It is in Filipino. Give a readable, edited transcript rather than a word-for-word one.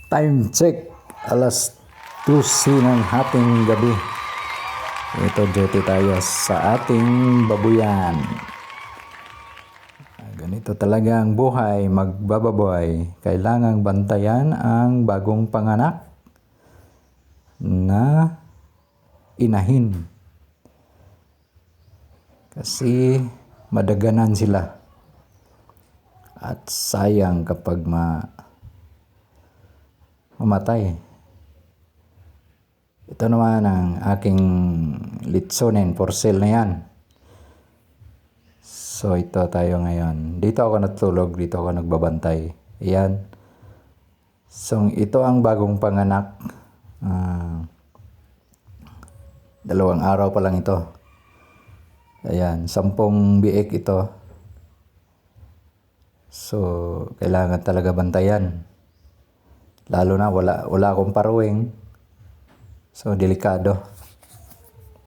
Time check, alas 12 ng hating gabi. Ito duty tayo sa ating babuyan. Ganito talaga ang buhay, magbababoy. Kailangang bantayan ang bagong panganak na inahin. Kasi madaganan sila. At sayang kapag mamatay. Ito naman ang aking litsonen for sale na yan. So ito tayo ngayon. Dito ako natulog, dito ako nagbabantay. Ayan. So ito ang bagong panganak. 2 araw pa lang ito. Ayan, 10 biik ito. So kailangan talaga bantayan. Lalo na wala akong paruwing. So delikado.